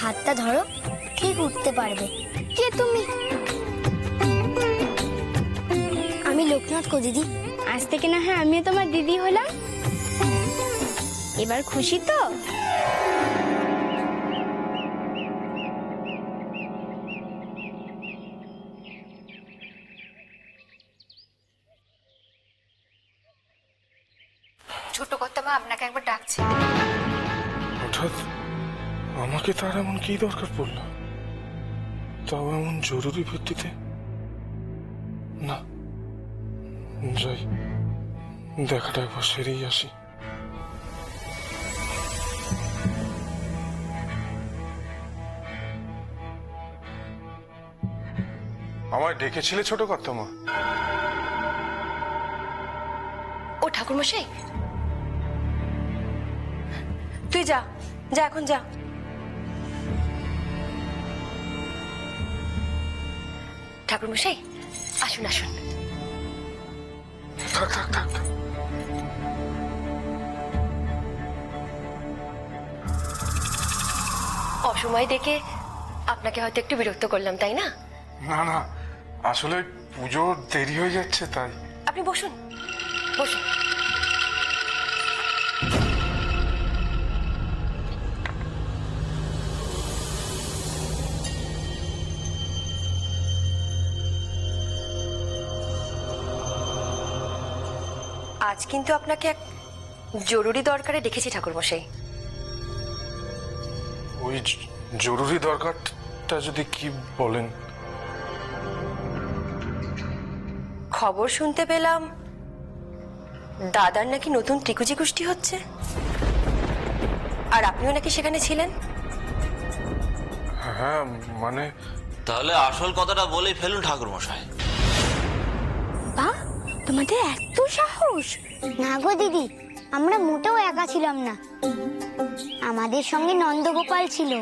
হাতটা ধরো, ঠিক উঠতে পারবে। কে তুমি? আমি লোকনাথ গো দিদি। আজ থেকে না হয় আমিও তোমার দিদি হলাম। এবার খুশি তো? ছোট কর্তামা আপনাকে একবার ডাকছে। হঠাৎ আমাকে তার এমন কি দরকার পড়লো, তাও এমন জরুরি ভিত্তিতে? না, যাই, দেখাটা একবার সেরেই আসি। আমায় ডেকেছিলে ছোট কর্তামা? ও ঠাকুরমশাই, তুই যা যা, এখন যা। ঠাকুরমশাই আসুন আসুন। থাক থাক থাক, অসময় ডেকে আপনাকে হয়তো একটু বিরক্ত করলাম, তাই না? না না, আসলে পুজো দেরি হয়ে যাচ্ছে তাই। আপনি বসুন বসুন। আজ কিন্তু আপনাকে এক জরুরি দরকারে ডেকেছি ঠাকুরমশাই। ওই জরুরি দরকারটা যদি কি বলেন? খবর শুনতে পেলাম দাদার নাকি নতুন ত্রিকুজি গোষ্ঠী হচ্ছে, আর আপনিও নাকি সেখানে ছিলেন। হ্যাঁ মানে, তাহলে আসল কথাটা বলে ফেলুন ঠাকুরমশাই। বাহ, তোমাদের এত সাহস! না গো দিদি, আমরা মোটেও একা ছিলাম না, আমাদের সঙ্গে নন্দগোপাল ছিল।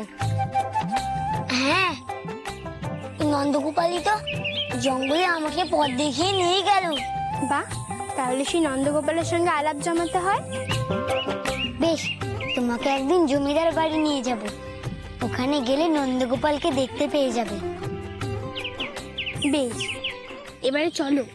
হ্যাঁ, নন্দগোপালই তো জঙ্গলে আমাকে পথ দেখিয়ে নিয়ে গেল। বাহ, তাহলে সেই নন্দগোপালের সঙ্গে আলাপ জমাতে হয়। বেশ, তোমাকে একদিন জমিদার বাড়ি নিয়ে যাব, ওখানে গেলে নন্দগোপালকে দেখতে পেয়ে যাবে। বেশ, এবারে চলো।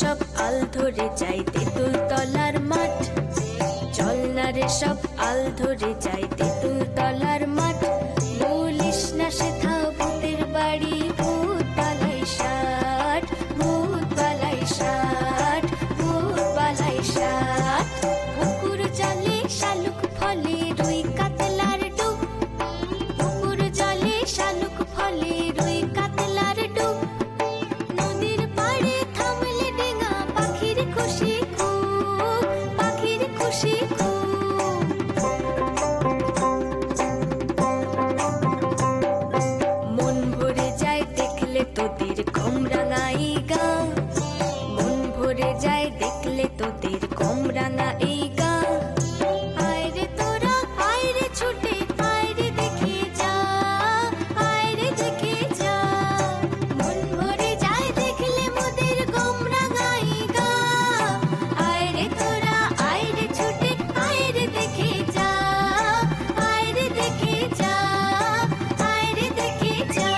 সব আল ধরে যাই তেঁতুল তলার মাঠ, চল না রে সব আল ধরে যাই তেঁতুল তলার মাঠ। বলিস না সেথাও ভূতের বাড়ি, ভূত বালাই ষাট, ভূত বালাই ষাট, ভূত বালাই ষাট। পুকুর জলে শালুক ফলে রুই কাতলার ডুব, পুকুর জলে শালুক ফলে রুই কাতলার ডুব। নদীর পাড়ে থামলে ডেঙা, পাখির খুশি খুব, পাখির খুশি খুব। মন ভরে যায় দেখলে তোদের কমরাঙাই গা, মন ভরে যায় দেখলে তোদের কমরাঙাই গা। আয় রে তোরা আয় রে ছুটে, আয় রে দেখে যা, আয় রে দেখে যা। মন ভরে যায় দেখলে মোদের কমরাঙাই গা। আয় রে তোরা আয় রে ছুটে, আয় রে দেখে যা, আয় রে দেখে যা, আয় রে দেখে যা।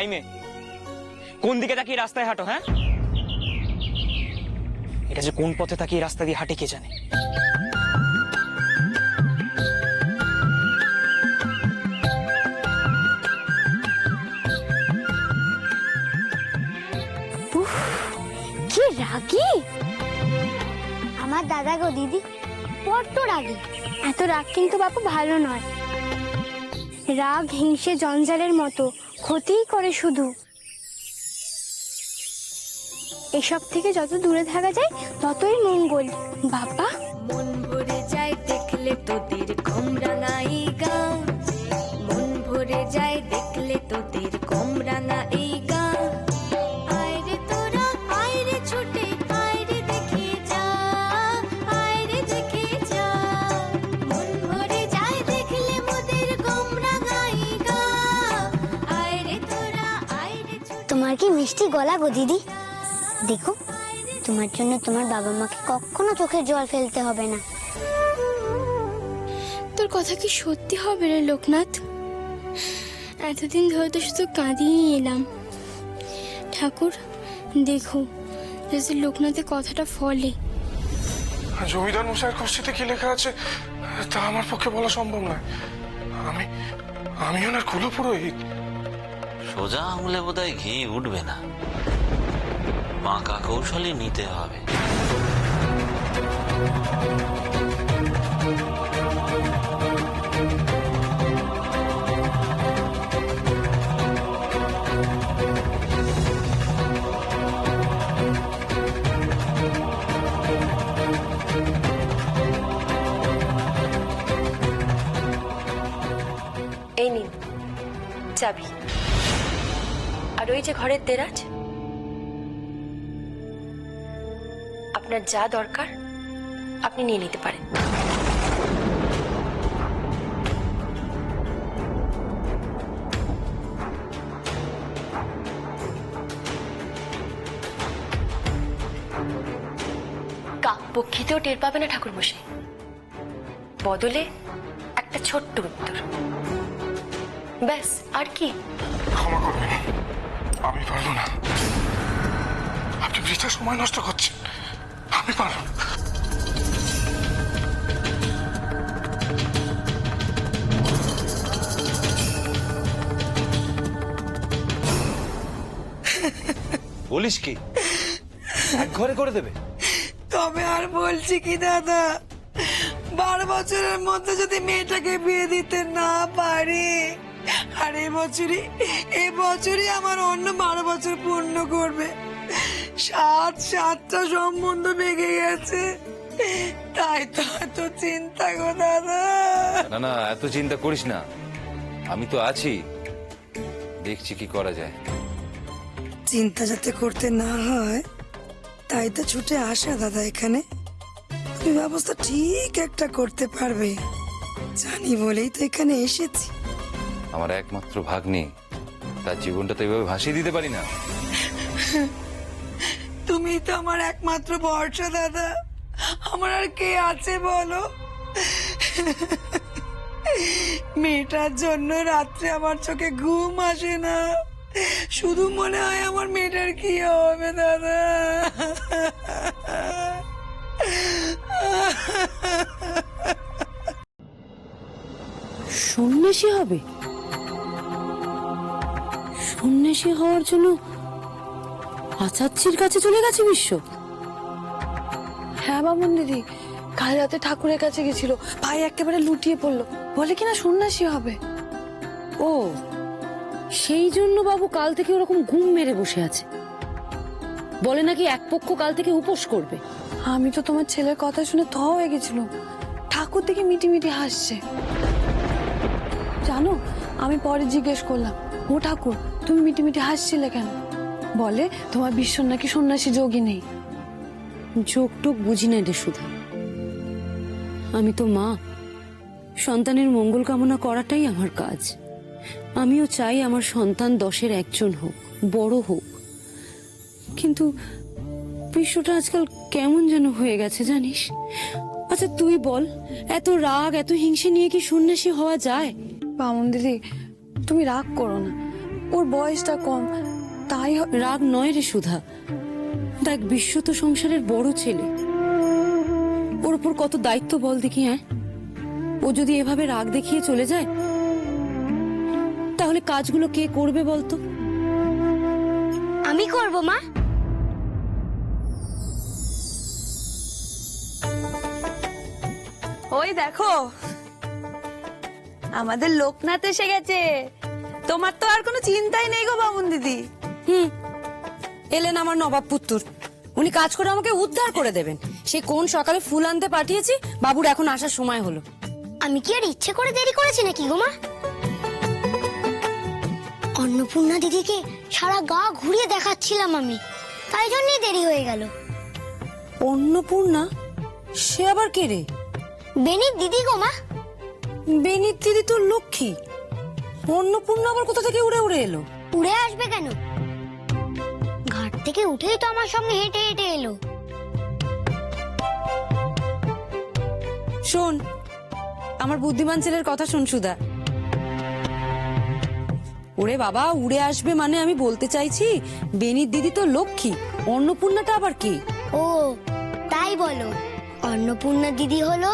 এই মেয়ে, কোন দিকে তাকিয়ে রাস্তায় হাঁটো? হ্যাঁ, এটা যে কোন পথে তাকিয়ে রাস্তা দিয়ে হাঁটে কে জানে। কি রাগী! আমার দাদা গো দিদি, বড্ড রাগী। এত রাগ কিন্তু বাপু ভালো নয়। রাগ হিংসে জঞ্জালের মতো ক্ষতিই করে শুধু। এসব থেকে যত দূরে থাকা যায় ততই মঙ্গল বাবা। মন ভরে যায় দেখলে তোদের কমরাঙাই গা, মন ভরে যায় দেখলে তোদের কমরাঙাই গা। আয়রে তোরা আয়রে ছুটে আয়রে দেখে যা, আয়রে দেখে যা। মন ভরে যায় দেখলে মোদের কমরাঙাই গা, আয়রে তোরা আয়রে ছুটে। তোমার কি মিষ্টি গলা গো দিদি, দেখো তোমার জন্য তোমার বাবা মাকে কখনো চোখের জল ফেলতে হবে না। তোর কথা কি সত্যি হবে রে লোকনাথ? এতদিন ধরে তো শুধু কাঁদিয়ে এলাম। ঠাকুর দেখো যদি লোকনাথের কথাটা ফলে। জমিদার মশাইয়ের কুস্তিতে কি লেখা আছে তা আমার পক্ষে বলা সম্ভব নয়। আমি ওনার কুলপুরোহিত। সোজা আঙুলে বোধহয় ঘি উঠবে না, বাঁকা কৌশলই নিতে হবে। এই নিন চাবি, আর ওই যে ঘরের দেরাজ। আপনার যা দরকার আপনি নিয়ে নিতে পারেন। কাকপক্ষীতেও টের পাবে না ঠাকুরমশাই, বদলে একটা ছোট্ট উত্তর, ব্যাস। আর কি? ক্ষমা করবেন, আমি পারবো না। আপনি বৃথা সময় নষ্ট করছেন, আমি পারবো না। বলিস কি এক ঘরে করে দেবে? তবে আর বলছি কি দাদা, 12 বছরের মধ্যে যদি মেয়েটাকে বিয়ে দিতে না পারি, আর এবছরই আমার অন্য 12 বছর পূর্ণ করবে। 7টা সম্বন্ধ ভেঙে গেছে, তাই তো এত চিন্তা গো দাদা। না না, এত চিন্তা করিস না, আমি তো আছি, দেখছি কি করা যায়। চিন্তা যাতে করতে না হয় তাই তো ছুটে আসা দাদা এখানে। তুমি ব্যবস্থা ঠিক একটা করতে পারবে জানি বলেই তো এখানে এসেছি। আমার একমাত্র ভাগ্নি, তার জীবনটা তো এভাবে ভাসিয়ে দিতে পারি না। তুমি তো আমার একমাত্র ভরসা দাদা, আমার আর কে আছে বলো? মেয়েটার জন্য রাত্রে আমার চোখে ঘুম আসে না, শুধু মনে হয় আমার মেয়েটার কি হবে দাদা। সন্ন্যাসী হবে? সন্ন্যাসী হওয়ার জন্য আচার্যের কাছে চলে গেছে বিশ্ব? হ্যাঁ বামন দিদি, কাল রাতে ঠাকুরের কাছে গেছিল, ভাই একেবারে লুটিয়ে পড়লো, বলে কিনা সন্ন্যাসী হবে। ও, সেই জন্য বাবু কাল থেকে ওরকম ঘুম মেরে বসে আছে। বলে নাকি এক পক্ষ কাল থেকে উপোস করবে। আমি তো তোমার ছেলের কথা শুনে থ হয়ে গেছিল, ঠাকুর থেকে মিটি মিটি হাসছে। জানো, আমি পরে জিজ্ঞেস করলাম, ও ঠাকুর তুমি মিটি মিটি হাসছিলে কেন? বলে তোমার বিশ্বর নাকি সন্ন্যাসী যোগী নেই। যোগ টোক বুঝি না রে সুধা, আমি তো মা, সন্তানের মঙ্গল কামনা করাটাই আমার কাজ। আমিও চাই আমার সন্তান 10-এর একজন হোক, বড় হোক। কিন্তু বিশ্বটা আজকাল কেমন যেন হয়ে গেছে জানিস। আচ্ছা তুই বল, এত রাগ এত হিংসে নিয়ে কি সন্ন্যাসী হওয়া যায়? বামন দিদি তুমি রাগ করো না, ওর বয়সটা কম, তাই রাগ নয় রে সুধা, দেখ বিশ্ব তো সংসারের বড় ছেলে, ওর উপর কত দায়িত্ব বল দেখি। হ্যাঁ, ও যদি এভাবে রাগ দেখিয়ে চলে যায় তাহলে কাজগুলো কে করবে বলতো? আমি করব মা। ওই দেখো আমাদের লোকনাথ এসে গেছে, তোমার তো আর কোনো চিন্তাই নেই গো বামুন দিদি। এলেন আমার নবাব পুত্র। উনি কাজ করে আমাকে উদ্ধার করে দেবেন। সে কোন সকালে ফুল আনতে পাঠিয়েছি, বাবুর এখন আসার সময় হলো। আমি কি আর ইচ্ছে করে দেরি করেছি নাকি গো মা? অন্নপূর্ণা দিদিকে সারা গা ঘুরিয়ে দেখাচ্ছিলাম আমি, তাই জন্যই দেরি হয়ে গেল। অন্নপূর্ণা? সে আবার কে রে? বেনির দিদি গো মা। বেনির দিদি তো লক্ষ্মী, অন্নপূর্ণা আবার কোথা থেকে উড়ে উড়ে এলো? উড়ে আসবে কেন? ঘাট থেকে উঠেই তো আমার সঙ্গে হেঁটে হেঁটে এলো। শোন, আমার বুদ্ধিমান ছেলের কথা শোন সুধা। ওরে বাবা, উড়ে আসবে মানে আমি বলতে চাইছি বেনির দিদি তো লক্ষ্মী, অন্নপূর্ণাটা আবার কি? ও তাই বলো। অন্নপূর্ণা দিদি হলো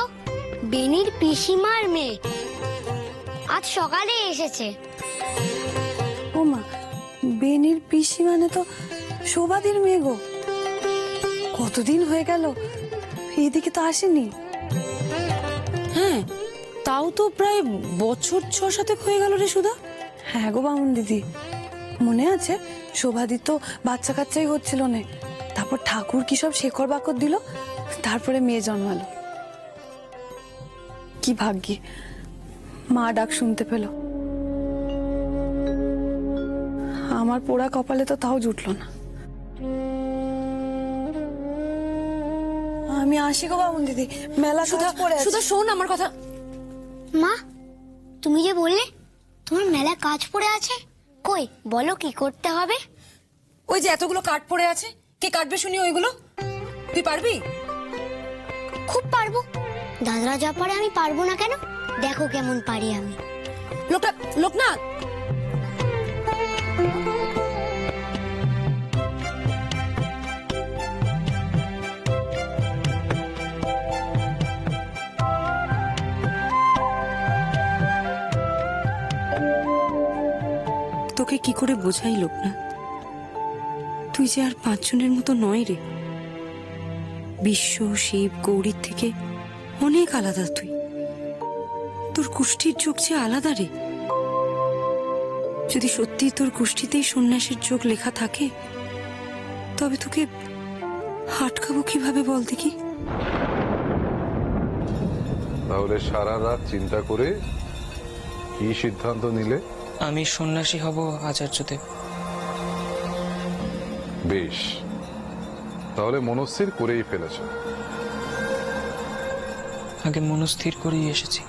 বেনির পিসিমার মেয়ে, আজ সকালে এসেছে। ও মা, বেনির পিসি মানে তো শোভাদির মেয়ে গো। কতদিন হয়ে গেল, এদিকে তো আসেনি। হ্যাঁ, তাও তো প্রায় বছর 6-7 হয়ে গেল রে সুধা। হ্যাঁ গো বামুন দিদি, মনে আছে শোভাদির তো বাচ্চা কাচ্চাই হচ্ছিল না, তারপর ঠাকুর কি সব শেকড় বাকড় দিল, তারপরে মেয়ে জন্মালো। কি ভাগ্যি মা ডাক শুনতে পেল। আমার পোড়া কপালে তো তাও জুটলো না। আমি আসি গো বামুন দিদি, মেলা সুধা, পড়ে সুধা শোন আমার কথা। মা, তুমি যে বললে তোমার মেলা কাজ পড়ে আছে, কই বলো কি করতে হবে? ওই যে এতগুলো কাঠ পড়ে আছে, কে কাটবে শুনি ওইগুলো? তুই পারবি? খুব পারবো, দাদরা যা পারে আমি পারবো না কেন? দেখো কেমন পারি আমি। লোকনাথ, তোকে কি করে বোঝাই লোকনাথ, তুই যে আর 5 জনের মতো নয় রে। বিশ্ব, শিব, গৌরীর থেকে অনেক আলাদা তুই। তোর কুষ্ঠির যোগ যে আলাদা রে। যদি সত্যি তোর কুষ্ঠিতেই সন্ন্যাসের যোগ লেখা থাকে, তবে তোকে আটকাবো কিভাবে বল দেখি? তাহলে সারা রাত চিন্তা করে কি সিদ্ধান্ত নিলে? আমি সন্ন্যাসী হব আচার্যদেব। বেশ, তাহলে মনস্থির করেই ফেলেছ। আগে মনস্থির করেই এসেছি।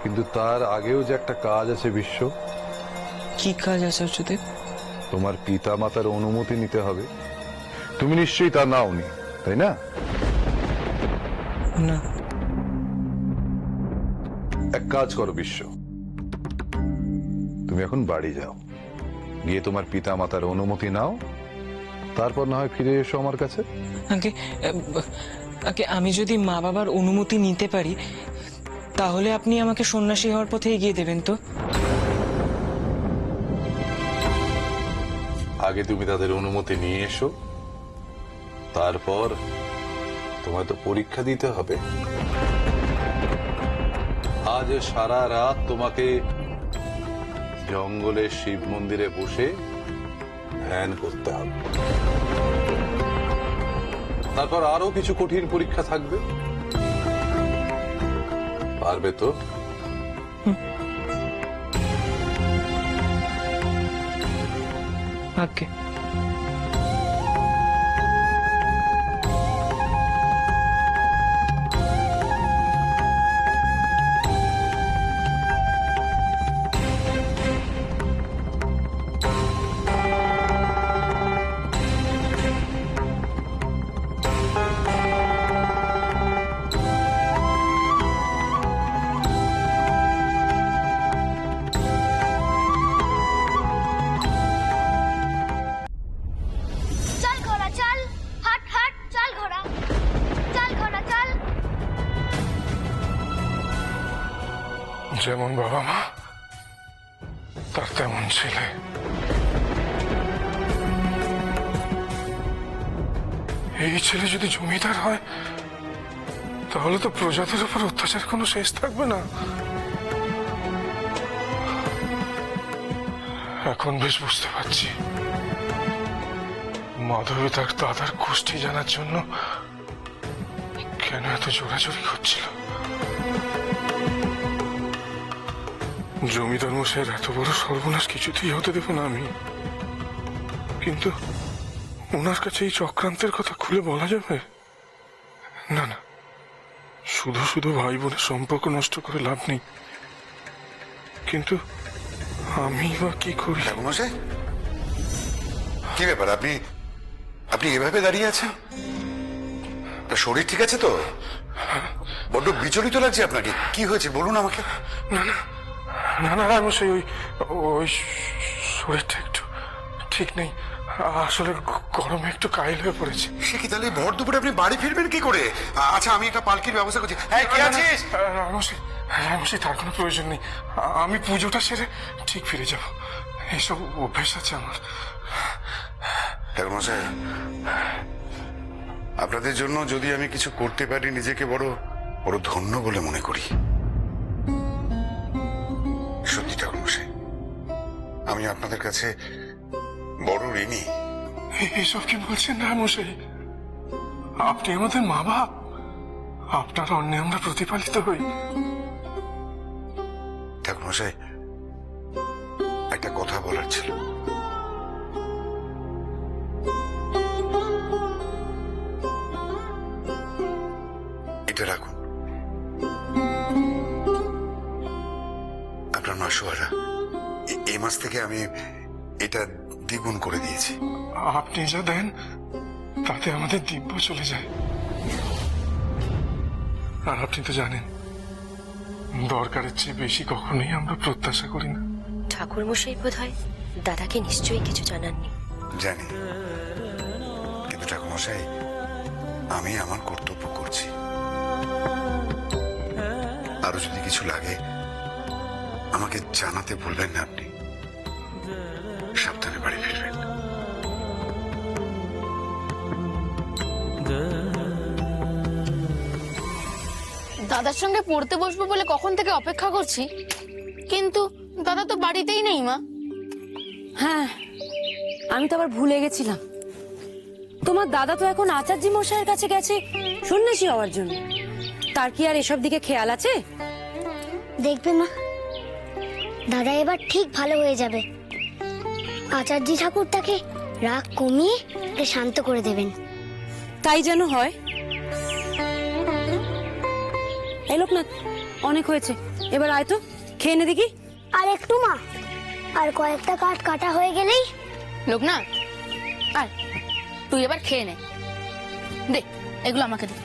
কিন্তু তার আগেও যে একটা কাজ আছে বিশ্ব। কি কাজ আচার্যদেব? তোমার পিতা মাতার অনুমতি নিতে হবে। তুমি নিশ্চয়ই তা নাওনি, তাই না? না। এক কাজ করো বিশ্ব, তুমি এখন বাড়ি যাও, গিয়ে তোমার পিতা মাতার অনুমতি নাও, তারপর না হয় ফিরে এসো আমার কাছে। আগে আমি যদি মা বাবার অনুমতি নিতে পারি, তাহলে আপনি আমাকে সন্ন্যাসী হওয়ার পথে এগিয়ে দেবেন তো? আগে তুমি তাদের অনুমতি নিয়ে এসো, তারপর তোমায় তো পরীক্ষা দিতে হবে। আজ সারা রাত তোমাকে জঙ্গলে শিব মন্দিরে বসে ধ্যান করতে হবে। তারপর আরো কিছু কঠিন পরীক্ষা থাকবে, পারবে তো? আগে চল ঘোড়া চল, হাট হাট, চল ঘোড়া, চল ঘোড়া চল। যেমন বাবা মা, তার তেমন ছেলে। এই ছেলে যদি জমিদার হয়, তাহলে তো প্রজাদের উপর অত্যাচার কোনো শেষ থাকবে না। এখন বেশ বুঝতে পারছি মাধবী তার দাদার গোষ্ঠী জানার জন্য কেন এত জোরাজোরি করছিল? জমিদার মশাইয়ের এত বড় সর্বনাশ কিছুতেই হতে দেব না আমি। কিন্তু ওনার কাছে এই চক্রান্তের কথা খুলে বলা যাবে না? না, শুধু শুধু ভাই বোনের সম্পর্ক নষ্ট করে লাভ নেই। কিন্তু আমি বা কি করি? মশাই, কি ব্যাপার? আপনি আপনি এভাবে দাঁড়িয়ে আছেন? শরীর ঠিক আছে তো? বড্ড বিচলিত লাগছে আপনাকে। কি হয়েছে বলুন আমাকে। না না না না রামশাই, ওই শরীরটা একটু ঠিক নেই। আসলে গরমে একটু কাইল হয়ে পড়েছে। সে কি, তাহলে ভর দুপুরে আপনি বাড়ি ফিরবেন কি করে? আচ্ছা, আমি একটা পালকির ব্যবস্থা করছি। হ্যাঁ, কে আছিস? রামশাই, তার কোনো প্রয়োজন নেই। আমি পুজোটা সেরে ঠিক ফিরে যাব। এসব অভ্যেস আছে আমার। মশাই, আপনাদের জন্য যদি আমি কিছু করতে পারি, নিজেকে বড় বড় ধন্য বলে মনে করি। সত্যি ঠাকুর মশাই, আমি আপনাদের কাছে বড় ঋণী। এসব কি বলছেন রামশাই? আপনি আমাদের মা বাপ, আপনার অন্যে আমরা প্রতিপালিত হই। ঠাকুর মশাই, একটা কথা বলার ছিল। এটা রাখুন। আপনার মাসোয়ারা এই মাস থেকে আমি এটা দ্বিগুণ করে দিয়েছি। আপনি যা দেন তাতে আমাদের দিব্য চলে যায়। আর আপনি তো জানেন, দরকারের চেয়ে বেশি কখনোই আমরা প্রত্যাশা করি না। ঠাকুর মশাই বোধ হয় দাদাকে নিশ্চয়ই কিছু জানাননি। জানি, কিন্তু ঠাকুর মশাই, আমি আমার কর্তব্য করছি। আরো যদি কিছু লাগে আমাকে জানাতে ভুলবেন না। আপনি সাবধানে বাড়ি ফিরবেন। দাদার সঙ্গে পড়তে বসবো বলে কখন থেকে অপেক্ষা করছি, কিন্তু দাদা তো বাড়িতেই নেই। মা, হ্যাঁ, আমি তো আবার ভুলে গেছিলাম। তোমার দাদা তো এখন আচার্য মশাইয়ের কাছে গেছে সন্ন্যাসী হওয়ার জন্য। তার কি আর এসব দিকে খেয়াল আছে? দেখবে মা, দাদা এবার ঠিক ভালো হয়ে যাবে। আচার্য ঠাকুর তাকে রাগ কমিয়ে তাকে শান্ত করে দেবেন। তাই যেন হয়। এই লোকনাথ, অনেক হয়েছে, এবার আয় তো, খেয়ে নে দেখি। আর একটু মা, আর কয়েকটা কাঠ কাটা হয়ে গেলেই। লোকনাথ, আয় তুই এবার খেয়ে নে। দে, এগুলো আমাকে দে।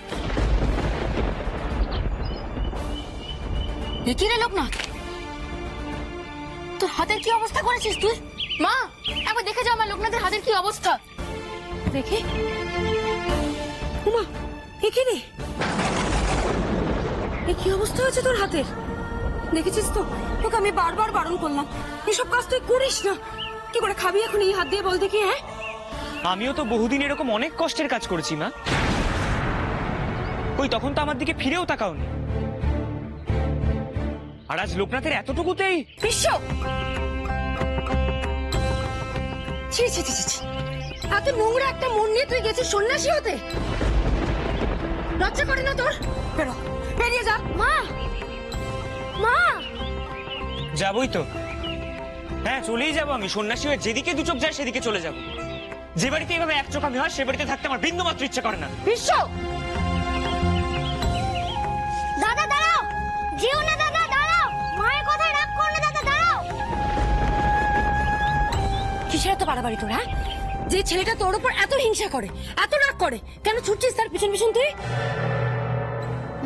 কি রে লোকনাথ, তোর হাতের কি অবস্থা করেছিস তুই? মা, একবার দেখে যাও আমার লোকনাথের হাতের কি অবস্থা। দেখে উমা, এ কি রে? এ কি অবস্থা হয়েছে তোর হাতের? দেখেছিস তো, তোকে আমি বারবার বারণ করলাম এসব কাজ তুই করিস না। কি করে খাবি এখন এই হাত দিয়ে বল দেখি? হ্যাঁ, আমিও তো বহুদিন এরকম অনেক কষ্টের কাজ করেছি মা। ওই তখন তো আমার দিকে ফিরেও তাকাওনি। আর আজ লোকনাথের এতটুকুতেই বিশ্ব! ছি ছি ছি ছি, এত নোংরা একটা মন নিয়ে তুই গেছিস সন্ন্যাসী হতে? লজ্জা করে না তোর? বেরো, বেরিয়ে যা। মা, মা, যাবই তো। হ্যাঁ, চলেই যাবো আমি। সন্ন্যাসী হয়ে যেদিকে দু চোখ যায় সেদিকে চলে যাব। যে বাড়িতে এভাবে এক চোখ আমি হয় সে বাড়িতে থাকতে আমার বিন্দু মাত্র ইচ্ছা করে না। বিশ্ব! দাদা দাঁড়াও, যেও না দাদা, দাঁড়াও। মায়ের কথায় রাগ করো না দাদা, দাঁড়াও। কিসের এত বাড়াবাড়ি তোর? হ্যাঁ, যে ছেলেটা তোর উপর এত হিংসা করে, এত রাগ করে, কেন ছুটছিস তার পিছন পিছন তুই?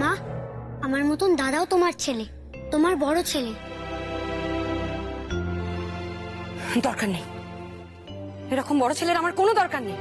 মা, আমার মতন দাদাও তোমার ছেলে, তোমার বড় ছেলে। দরকার নেই, এরকম বড় ছেলের আমার কোনো দরকার নেই।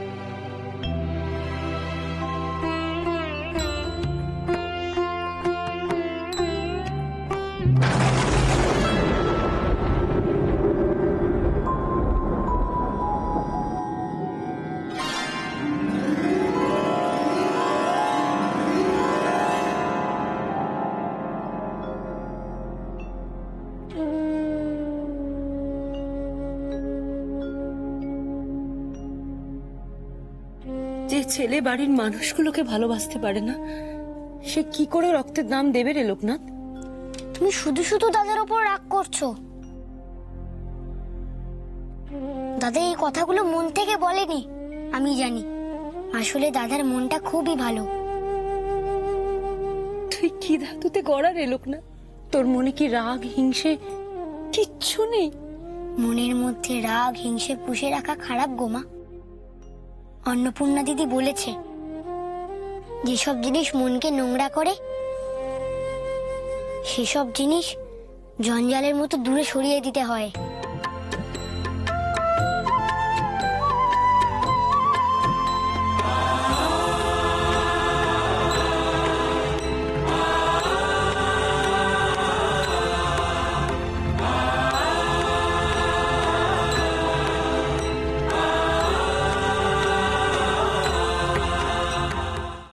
যে ছেলে বাড়ির মানুষগুলোকে ভালোবাসতে পারে না, সে কি করে রক্তের দাম দেবে রে লোকনাথ? তুমি শুধু শুধু দাদার ওপর রাগ করছো। দাদা এই কথাগুলো মন থেকে বলেনি, আমি জানি। আসলে দাদার মনটা খুবই ভালো। তুই কি ধাতুতে গড়া রে লোকনাথ? তোর মনে কি রাগ হিংসে কিচ্ছু নেই? মনের মধ্যে রাগ হিংসে পুষে রাখা খারাপ গোমা। অন্নপূর্ণা দিদি বলেছে, যেসব জিনিস মনকে নোংরা করে সেসব জিনিস জঞ্জালের মতো দূরে সরিয়ে দিতে হয়।